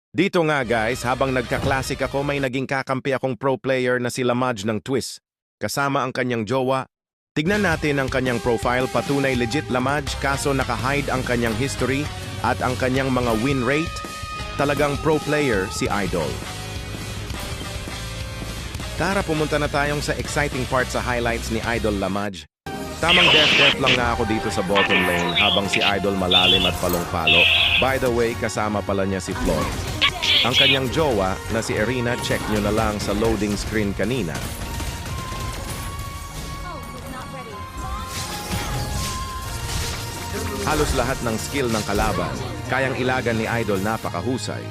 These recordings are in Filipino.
Dito nga guys, habang nagka-classic ako, may naging kakampi akong pro player na si Lamaj ng Twist. Kasama ang kanyang jowa. Tignan natin ang kanyang profile, patunay legit Lamaj, kaso naka-hide ang kanyang history at ang kanyang mga win rate. Talagang pro player si Idol. Tara, pumunta na tayong sa exciting part sa highlights ni Idol Lamaj. Tamang death lang na ako dito sa bottom lane habang si Idol malalim at palong-palo. By the way, kasama pala niya si Flor. Ang kanyang jowa na si Erina, check nyo na lang sa loading screen kanina. Halos lahat ng skill ng kalaban, kayang ilagan ni Idol, napakahusay.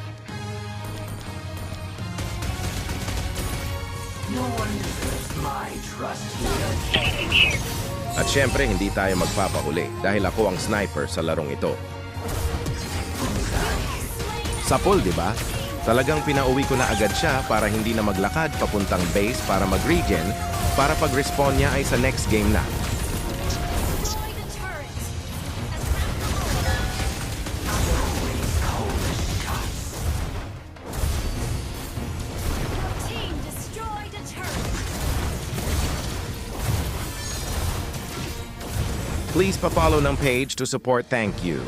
At syempre, hindi tayo magpapahuli dahil ako ang sniper sa larong ito. Sapol, di ba? Talagang pinauwi ko na agad siya para hindi na maglakad papuntang base para mag-regen, para pag-respawn niya ay sa next game na. Please pa-follow ng page to support. Thank you.